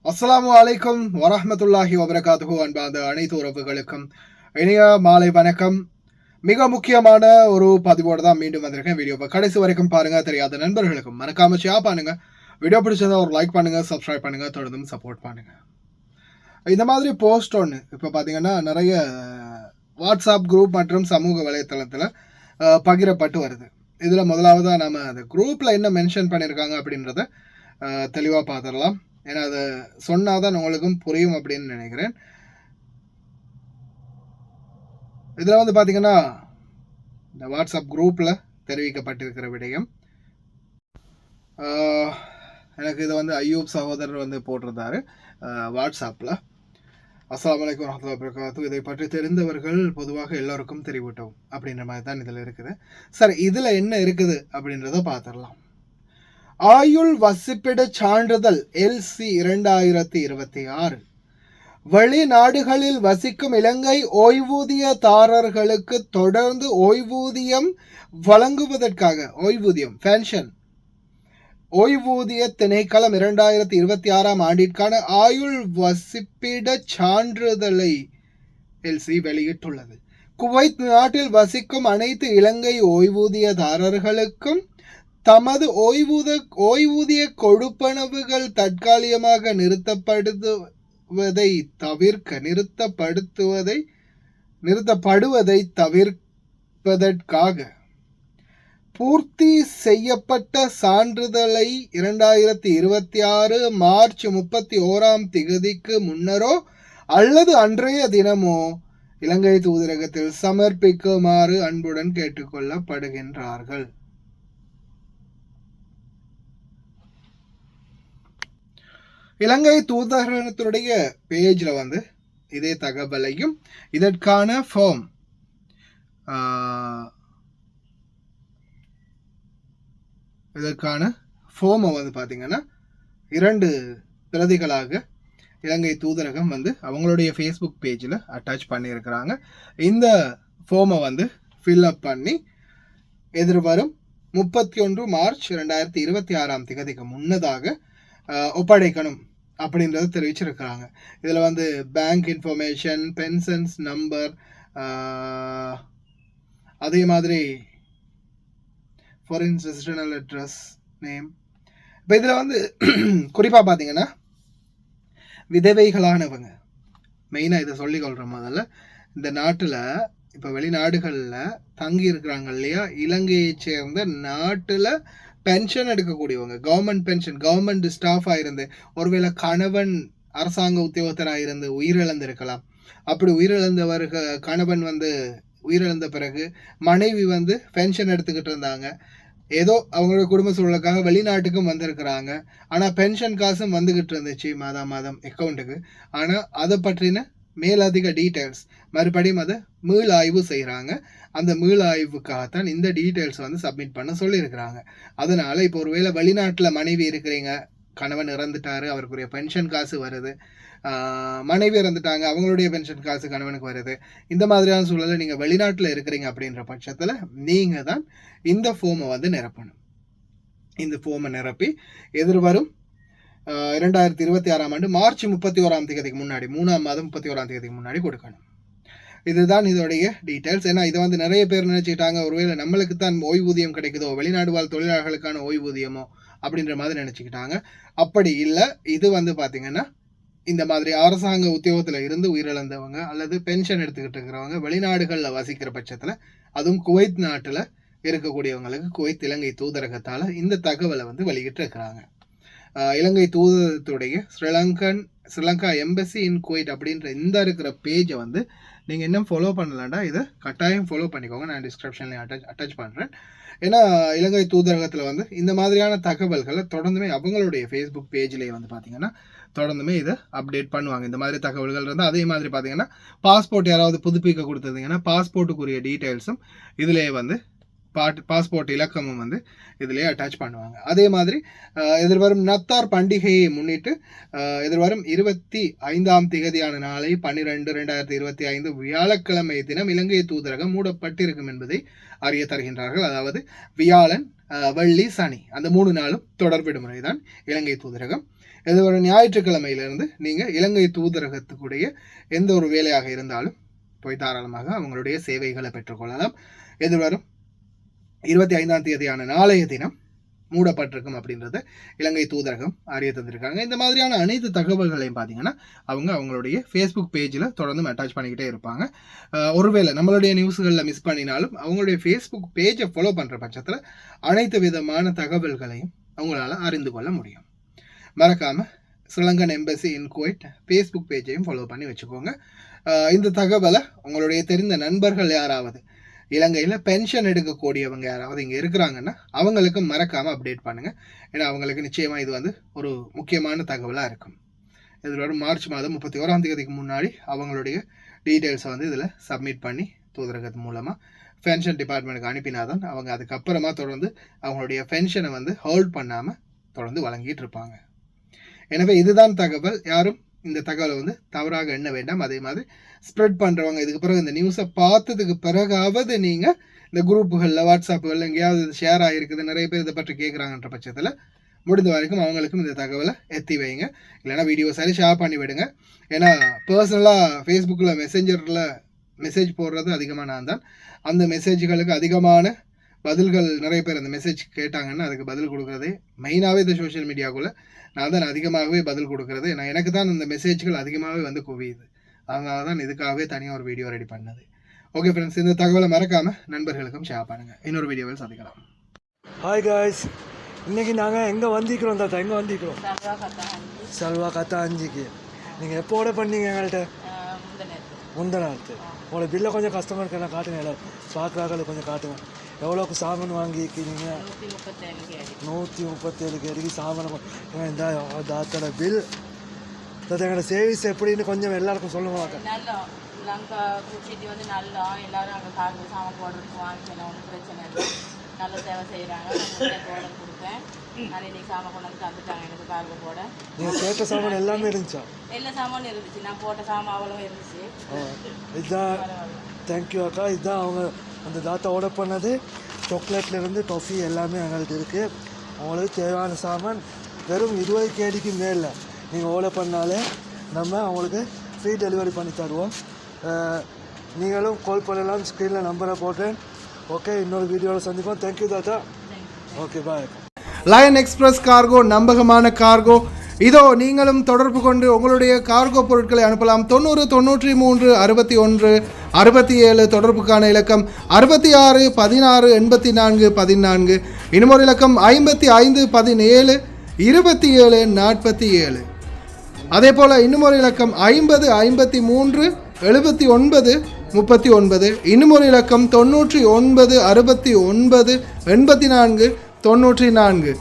அஸ்ஸலாமு அலைக்கும் வரஹ்மத்துல்லாஹி வபரகாத்துஹு. அன்பார்ந்த அனைத்து உறவுகளுக்கும் இனிய மாலை வணக்கம். மிக முக்கியமான ஒரு பதிவோடு தான் மீண்டும் வந்திருக்கேன். வீடியோவை கடைசி வரைக்கும் பாருங்க. தெரியாத நண்பர்களுக்கும் மறக்காம ஷேர் பண்ணுங்க. வீடியோ பிடிச்சதா ஒரு லைக் பண்ணுங்க, சப்ஸ்கிரைப் பண்ணுங்க, தொடர்ந்து சப்போர்ட் பண்ணுங்க. இந்த மாதிரி போஸ்ட் ஒன்று இப்போ பார்த்தீங்கன்னா நிறைய வாட்ஸ்அப் குரூப் மற்றும் சமூக வலைத்தளத்தில் பகிரப்பட்டு வருது. இதில் முதலாவதாக நம்ம அந்த குரூப்பில் என்ன மென்ஷன் பண்ணியிருக்காங்க அப்படின்றத தெளிவாக பார்த்துடலாம். ஏன்னா அதை சொன்னாதான் உங்களுக்கும் புரியும் அப்படின்னு நினைக்கிறேன். இதில் வந்து பார்த்தீங்கன்னா இந்த வாட்ஸ்அப் குரூப்பில் தெரிவிக்கப்பட்டிருக்கிற விடயம், எனக்கு இதை வந்து ஐயூப் சகோதரர் வந்து போட்டிருந்தாரு வாட்ஸ்அப்பில். அஸ்ஸலாமு அலைக்கும் வரஹ்மத்துல்லாஹி வபரகாத்துஹு. இதை பற்றி தெரிந்தவர்கள் பொதுவாக எல்லோருக்கும் தெரிவிட்டோம் அப்படின்ற மாதிரி தான் இதில் இருக்குது. சரி, இதில் என்ன இருக்குது அப்படின்றத பார்த்துடலாம். ஆயுள் வசிப்பிட சான்றிதழ் LC 2026 வெளிநாடுகளில் வசிக்கும் இலங்கை ஓய்வூதியதாரர்களுக்கு தொடர்ந்து ஓய்வூதியம் வழங்குவதற்காக பென்ஷன் ஓய்வூதிய திணைக்களம் 2026 ஆண்டிற்கான ஆயுள் வசிப்பிட சான்றிதழை LC வெளியிட்டுள்ளது. குவைத் நாட்டில் வசிக்கும் அனைத்து இலங்கை ஓய்வூதியதாரர்களுக்கும் தமது ஓய்வூதிய கொடுப்பனவுகள் தற்காலிகமாக நிறுத்தப்படுவதை தவிர்ப்பதற்காக பூர்த்தி செய்யப்பட்ட சான்றிதழை 2026 மார்ச் 31 முன்னரோ அல்லது அன்றைய தினமோ இலங்கை தூதரகத்தில் சமர்ப்பிக்குமாறு அன்புடன் கேட்டுக்கொள்ளப்படுகின்றார்கள். இலங்கை தூதரகத்தினுடைய பேஜில் வந்து இதே தகவலையும் இதற்கான ஃபார்மை வந்து பார்த்தீங்கன்னா 2 பிரதிகளாக இலங்கை தூதரகம் வந்து அவங்களுடைய ஃபேஸ்புக் பேஜில் அட்டாச் பண்ணியிருக்கிறாங்க. இந்த ஃபார்மை வந்து ஃபில்அப் பண்ணி எதிர்வரும் 31 மார்ச் 2026 முன்னதாக ஒப்படைக்கணும் அப்படின்றத தெரிவிச்சிருக்கிறாங்க. இதில் வந்து பேங்க் இன்ஃபர்மேஷன், பென்ஷன்ஸ் நம்பர், அதே மாதிரி ஃபாரின் ரெசிடென்ஷியல் அட்ரஸ், நேம். இப்போ இதில் வந்து குறிப்பாக பார்த்தீங்கன்னா விதவைகளானவங்க மெயினாக இதை சொல்லிக்கொள்கிற முதல்ல இந்த நாட்டில் இப்போ வெளிநாடுகளில் தங்கி இருக்கிறாங்க இல்லையா, இலங்கையை சேர்ந்த நாட்டில் பென்ஷன் எடுக்கக்கூடியவங்க, கவர்மெண்ட் பென்ஷன், கவர்மெண்ட் ஸ்டாஃபாக இருந்து ஒருவேளை கணவன் அரசாங்க உத்தியோகத்தராக இருந்து உயிரிழந்திருக்கலாம். அப்படி உயிரிழந்தவர்கள் கணவன் வந்து உயிரிழந்த பிறகு மனைவி வந்து பென்ஷன் எடுத்துக்கிட்டு இருந்தாங்க. ஏதோ அவங்களோட குடும்ப சூழலுக்காக வெளிநாட்டுக்கும் வந்திருக்கிறாங்க. ஆனால் பென்ஷன் காசும் வந்துக்கிட்டு இருந்துச்சு மாதம் அக்கௌண்ட்டுக்கு. ஆனால் அதை பற்றின மேலதிக டீட்டெயில்ஸ் மறுபடியும் அதை மீள் ஆய்வு செய்கிறாங்க. அந்த மீள் ஆய்வுக்காகத்தான் இந்த டீட்டெயில்ஸ் வந்து சப்மிட் பண்ண சொல்லியிருக்கிறாங்க. அதனால் இப்போ ஒருவேளை வெளிநாட்டில் மனைவி இருக்கிறீங்க, கணவன் இறந்துட்டாரு, அவருக்குரிய பென்ஷன் காசு வருது, மனைவி இறந்துட்டாங்க, அவங்களுடைய பென்ஷன் காசு கணவனுக்கு வருது, இந்த மாதிரியான சூழலில் நீங்கள் வெளிநாட்டில் இருக்கிறீங்க அப்படின்ற பட்சத்தில் நீங்கள் தான் இந்த ஃபார்மை வந்து நிரப்பணும். இந்த ஃபார்மை நிரப்பி எதிர்வரும் 2026 மார்ச் 31 முன்னாடி 3ஆம் மாதம் 31 முன்னாடி கொடுக்கணும். இதுதான் இதோடைய டீட்டெயில்ஸ். ஏன்னா இதை வந்து நிறைய பேர் நினச்சிக்கிட்டாங்க ஒருவேளை நம்மளுக்கு தான் ஓய்வூதியம் கிடைக்குதோ, வெளிநாடு வாழ் தொழிலாளர்களுக்கான ஓய்வூதியமோ அப்படின்ற மாதிரி நினச்சிக்கிட்டாங்க. அப்படி இல்லை. இது வந்து பார்த்திங்கன்னா இந்த மாதிரி அரசாங்க உத்தியோகத்தில் இருந்து உயிரிழந்தவங்க அல்லது பென்ஷன் எடுத்துக்கிட்டு இருக்கிறவங்க வெளிநாடுகளில் வசிக்கிற பட்சத்தில், அதுவும் குவைத் நாட்டில் இருக்கக்கூடியவங்களுக்கு குவைத் இலங்கை தூதரகத்தால் இந்த தகவலை வந்து வெளியிட்டு இருக்கிறாங்க. இலங்கை தூதரகத்துடைய ஸ்ரீலங்கா எம்பசி இன் குவைட் அப்படின்ற இந்த இருக்கிற பேஜை வந்து நீங்கள் இன்னும் ஃபாலோ பண்ணலாண்டா இதை கட்டாயம் ஃபாலோ பண்ணிக்கோங்க. நான் டிஸ்கிரிப்ஷன்லேயும் அட்டாச் பண்ணுறேன். ஏன்னா இலங்கை தூதரகத்தில் வந்து இந்த மாதிரியான தகவல்களை தொடர்ந்துமே அவங்களுடைய ஃபேஸ்புக் பேஜ்லேயே வந்து பார்த்திங்கன்னா தொடர்ந்துமே இதை அப்டேட் பண்ணுவாங்க. இந்த மாதிரி தகவல்கள் இருந்தால் அதே மாதிரி பார்த்திங்கன்னா பாஸ்போர்ட் யாராவது புதுப்பிக்க கொடுத்துருந்தீங்கன்னா பாஸ்போர்ட்டுக்குரிய டீட்டெயில்ஸும் இதிலே வந்து பாஸ்போர்ட் இலக்கமும் வந்து இதிலே அட்டாச் பண்ணுவாங்க. அதே மாதிரி எதிர்வரும் நத்தார் பண்டிகையை முன்னிட்டு எதிர்வரும் 25ஆம் திகதியான நாளை 12/2025 வியாழக்கிழமை தினம் இலங்கை தூதரகம் மூடப்பட்டிருக்கும் என்பதை அறிய தருகின்றார்கள். அதாவது வியாழன், வெள்ளி, சனி அந்த 3 நாளும் தொடர் விடுமுறை தான் இலங்கை தூதரகம். எதிர்வரும் ஞாயிற்றுக்கிழமையிலிருந்து நீங்கள் இலங்கை தூதரகத்துக்குடைய எந்த ஒரு வேலையாக இருந்தாலும் போய் தாராளமாக அவங்களுடைய சேவைகளை பெற்றுக்கொள்ளலாம். எதிர்வரும் 25ஆம் தேதியான நாளைய தினம் மூடப்பட்டிருக்கும் அப்படின்றத இலங்கை தூதரகம் அறிய தந்திருக்காங்க. இந்த மாதிரியான அனைத்து தகவல்களையும் பார்த்தீங்கன்னா அவங்களுடைய ஃபேஸ்புக் பேஜில் தொடர்ந்து அட்டாச் பண்ணிக்கிட்டே இருப்பாங்க. ஒருவேளை நம்மளுடைய நியூஸ்களில் மிஸ் பண்ணினாலும் அவங்களுடைய ஃபேஸ்புக் பேஜை ஃபாலோ பண்ணுற பட்சத்தில் அனைத்து விதமான தகவல்களையும் அவங்களால அறிந்து கொள்ள முடியும். மறக்காமல் Sri Lankan embassy in Kuwait Facebook பேஜையும் ஃபாலோ பண்ணி வச்சுக்கோங்க. இந்த தகவலை உங்களுடைய தெரிந்த நண்பர்கள் யாராவது இலங்கையில் பென்ஷன் எடுக்கக்கூடியவங்க யாராவது இங்கே இருக்கிறாங்கன்னா அவங்களுக்கு மறக்காமல் அப்டேட் பண்ணுங்கள். ஏன்னா அவங்களுக்கு நிச்சயமாக இது வந்து ஒரு முக்கியமான தகவலாக இருக்கும். இதில் வரும் மார்ச் மாதம் 31ஆம் தேதிக்கு முன்னாடி அவங்களுடைய டீட்டெயில்ஸை வந்து இதில் சப்மிட் பண்ணி தூதரகத்து மூலமாக பென்ஷன் டிபார்ட்மெண்ட்டுக்கு அனுப்பினாதான் அவங்க அதுக்கப்புறமா தொடர்ந்து அவங்களுடைய பென்ஷனை வந்து ஹோல்ட் பண்ணாமல் தொடர்ந்து வழங்கிட்டு இருப்பாங்க. எனவே இதுதான் தகவல். யாரும் இந்த தகவலை வந்து தவறாக எண்ண வேண்டாம். அதே மாதிரி ஸ்ப்ரெட் பண்ணுறவங்க இதுக்கு பிறகு இந்த நியூஸை பார்த்ததுக்கு பிறகாவது நீங்கள் இந்த குரூப்புகளில் வாட்ஸ்அப்புகளில் எங்கேயாவது இது ஷேர் ஆகிருக்குது, நிறைய பேர் இதை பற்றி கேட்குறாங்கன்ற பட்சத்தில் முடிந்த வரைக்கும் அவங்களுக்கும் இந்த தகவலை எத்தி வைங்க. இல்லைனா வீடியோ சரி ஷேர் பண்ணி விடுங்க. ஏன்னா பர்சனலாக ஃபேஸ்புக்கில் மெசேஞ்சரில் மெசேஜ் போடுறது அதிகமாக நான் தான். அந்த மெசேஜ்களுக்கு அதிகமான பதில்கள் நிறைய பேர் அந்த மெசேஜ் கேட்டாங்கன்னா அதுக்கு பதில் கொடுக்குறதே மெயினாகவே இந்த சோஷியல் மீடியாவுக்குள்ளே நான் தான் அதிகமாகவே பதில் கொடுக்குறது. நான் எனக்கு தான் இந்த மெசேஜ்கள் அதிகமாகவே வந்து குவியுது. அதனால தான் இதுக்காகவே தனியாக ஒரு வீடியோ ரெடி பண்ணது. ஓகே ஃப்ரெண்ட்ஸ், இந்த தகவலை மறக்காமல் நண்பர்களுக்கும் ஷேர் பண்ணுங்கள். இன்னொரு வீடியோவில் சந்திக்கலாம். ஹாய் காய்ஸ், இன்றைக்கி நாங்கள் எங்கே வந்திக்கிறோம் தாத்தா? எங்கே வந்திக்கிறோம்? சல்வா கத்தா 5க்கு. நீங்கள் எப்போ ஆர்டர் பண்ணீங்க எங்கள்கிட்ட? முந்தநாத்து. உங்களோட பில்லை கொஞ்சம் கஸ்டமருக்கு எல்லாம் காட்டுங்க, எல்லாம் பார்க்குறாக்களுக்கு கொஞ்சம் காட்டுங்க. எவ்வளோக்கு சாமான் வாங்கிக்கிறீங்க? 137 கேடிக்கு சாமான். இந்த தாத்தோட பில் எங்களோட சேவிஸ் எப்படின்னு கொஞ்சம் எல்லாருக்கும் சொல்லுவாங்க. நாங்கள் குச்சிட்டு வந்து நல்லா எல்லோரும் அங்கே கார்டு சாமான் போடுறதுக்கு வாங்கிக்கலாம், ஒன்றும் பிரச்சனை இல்லை. நல்ல சேவை செய்கிறாங்க. நான் ஆர்டர் கொடுத்தேன், நான் இன்னைக்கு சாமான் கொண்டு வந்து தந்துட்டாங்க எனக்கு கார்டு போட. நீங்கள் கேட்ட சாமான் எல்லாமே இருந்துச்சா? எல்லா சாமானும் இருந்துச்சு, நான் போட்ட சாமான் அவ்வளோ இருந்துச்சு. இதுதான், தேங்க்யூ அக்கா. இதுதான் அவங்க அந்த தாத்தா ஆர்டர் பண்ணது. சாக்லேட்லேருந்து டொஃபி எல்லாமே எங்களுக்கு இருக்குது. அவங்களுக்கு தேவையான சாமான் வெறும் 20 கேடிக்கு மேலே நீங்கள் ஆர்டர் பண்ணாலே நம்ம அவங்களுக்கு ஃப்ரீ டெலிவரி பண்ணி தருவோம். நீங்களும் கால் பண்ணலாம், ஸ்க்ரீனில் நம்பரை போட்டேன். ஓகே, இன்னொரு வீடியோவில் சந்திப்போம். தேங்க்யூ தாத்தா. ஓகே, பாய். லயன் எக்ஸ்பிரஸ் கார்கோ நம்பகமான கார்கோ. இதோ நீங்களும் தொடர்பு கொண்டு உங்களுடைய கார்கோ பொருட்களை அனுப்பலாம். 90 93 61 67 தொடர்புக்கான இலக்கம் 66 16 84 14. இன்னும் ஒரு இலக்கம் 55 17 27 47. அதே போல் இன்னும் ஒரு இலக்கம் 50 53 79 39. இன்னும் ஒரு இலக்கம் 99 69 84 94.